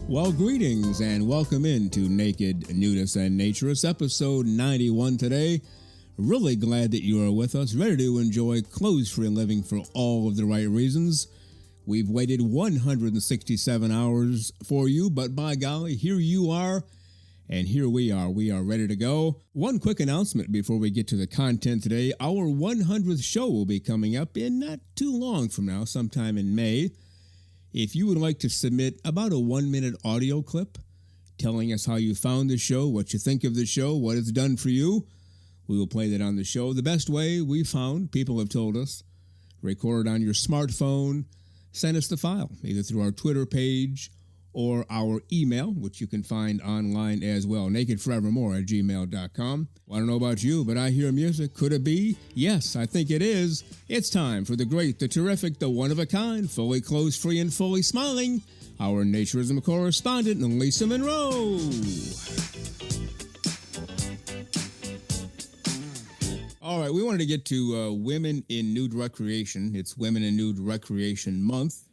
Well, greetings and welcome into Naked Nudists and Naturists, episode 91 today. Really glad that you are with us, ready to enjoy clothes-free living for all of the right reasons. We've waited 167 hours for you, but by golly, here you are, and here we are. We are ready to go. One quick announcement before we get to the content today. Our 100th show will be coming up in not too long from now, sometime in May. If you would like to submit about a 1-minute audio clip telling us how you found the show, what you think of the show, what it's done for you, we will play that on the show. The best way we found, people have told us, record it on your smartphone, send us the file, either through our Twitter page or our email, which you can find online as well, nakedforevermore@gmail.com. Well, I don't know about you, but I hear music. Could it be? Yes, I think it is. It's time for the great, the terrific, the one-of-a-kind, fully clothes-free and fully smiling, our naturism correspondent, Lisa Monroe. All right, we wanted to get to Women in Nude Recreation. It's Women in Nude Recreation Month.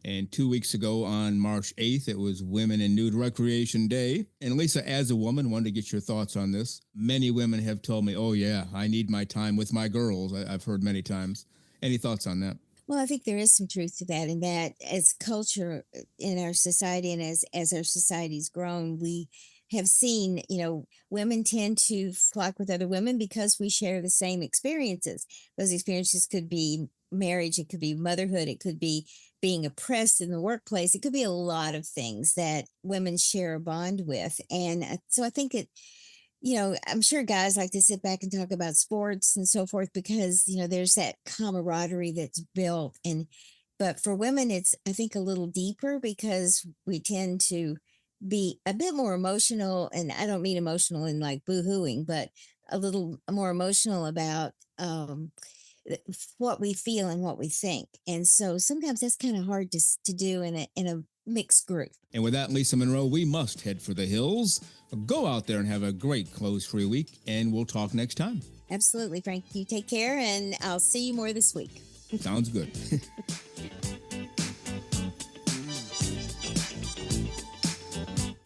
And 2 weeks ago on March 8th, it was Women in Nude Recreation Day. And Lisa, as a woman, wanted to get your thoughts on this. Many women have told me, oh yeah, I need my time with my girls. I've heard many times. Any thoughts on that? Well, I think there is some truth to that, and that as culture in our society and as our society's grown, we have seen, women tend to flock with other women because we share the same experiences. Those experiences could be marriage, it could be motherhood, it could be being oppressed in the workplace. It could be a lot of things that women share a bond with. And so I think I'm sure guys like to sit back and talk about sports and so forth because, there's that camaraderie that's built. But for women, it's, I think, a little deeper because we tend to be a bit more emotional. And I don't mean emotional in like boo-hooing, but a little more emotional about what we feel and what we think. And so sometimes that's kind of hard to do in a mixed group. And with that, Lisa Monroe, we must head for the hills. Go out there and have a great clothes-free week, and we'll talk next time. Absolutely, Frank. You take care, and I'll see you more this week. Sounds good.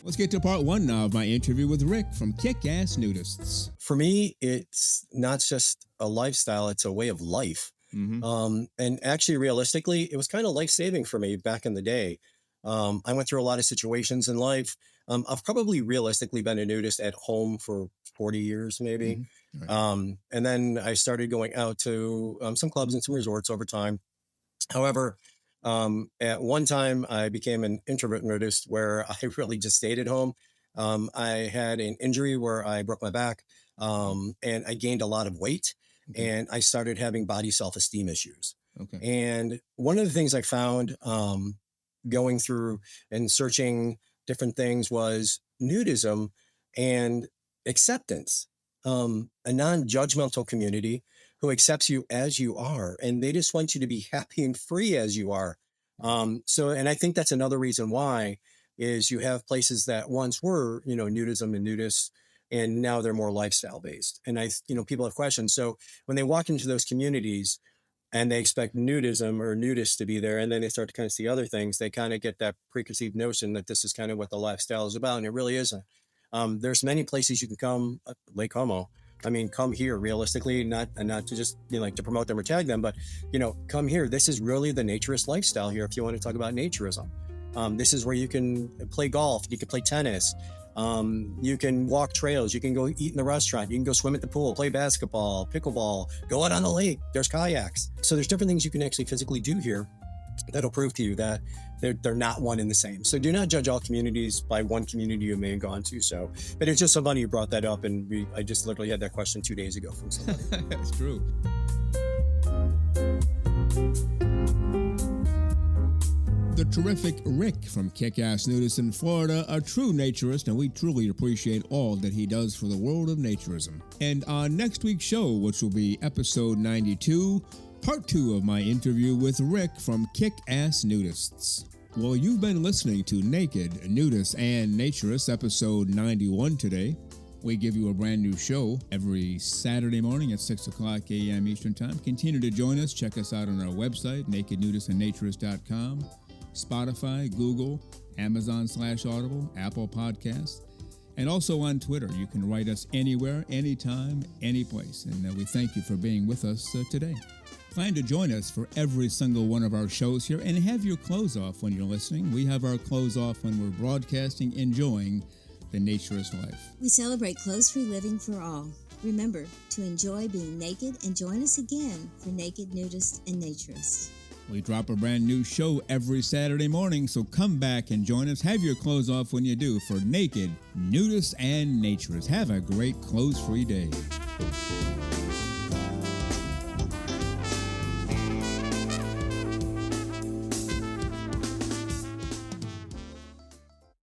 Let's get to part one now of my interview with Rick from Kick-Ass Nudists. For me, it's not just a lifestyle, it's a way of life. Mm-hmm. And actually, realistically, it was kind of life-saving for me back in the day. I went through a lot of situations in life. I've probably realistically been a nudist at home for 40 years, maybe. Mm-hmm. Right. And then I started going out to some clubs and some resorts over time. However, at one time, I became an introvert nudist where I really just stayed at home. I had an injury where I broke my back and I gained a lot of weight. Okay. And I started having body self-esteem issues. Okay. And one of the things I found going through and searching different things was nudism and acceptance, a non-judgmental community who accepts you as you are, and they just want you to be happy and free as you are. And I think that's another reason why is you have places that once were, nudism and nudists, and now they're more lifestyle based. And people have questions. So when they walk into those communities and they expect nudism or nudists to be there, and then they start to kind of see other things, they kind of get that preconceived notion that this is kind of what the lifestyle is about. And it really isn't. There's many places you can come, Lake Como. I mean, come here realistically, not to just to promote them or tag them, but come here. This is really the naturist lifestyle here. If you want to talk about naturism, this is where you can play golf, you can play tennis, you can walk trails, you can go eat in the restaurant, you can go swim at the pool, play basketball, pickleball, go out on the lake. There's kayaks. So there's different things you can actually physically do here that'll prove to you that they're not one and the same. So do not judge all communities by one community you may have gone to. So, but it's just so funny you brought that up, and I just literally had that question 2 days ago from somebody. That's true. The terrific Rick from Kick-Ass Nudists in Florida, a true naturist, and we truly appreciate all that he does for the world of naturism. And on next week's show, which will be episode 92, part 2 of my interview with Rick from Kick-Ass Nudists. Well, you've been listening to Naked, Nudists, and Naturists, episode 91 today. We give you a brand new show every Saturday morning at 6 o'clock a.m. Eastern Time. Continue to join us. Check us out on our website, nakednudistandnaturist.com. Spotify, Google, Amazon/Audible, Apple Podcasts, and also on Twitter. You can write us anywhere, anytime, any place. And we thank you for being with us today. Plan to join us for every single one of our shows here and have your clothes off when you're listening. We have our clothes off when we're broadcasting, enjoying the naturist life. We celebrate clothes-free living for all. Remember to enjoy being naked and join us again for Naked Nudists and Naturists. We drop a brand new show every Saturday morning, so come back and join us. Have your clothes off when you do for Naked Nudists and Naturists. Have a great clothes-free day.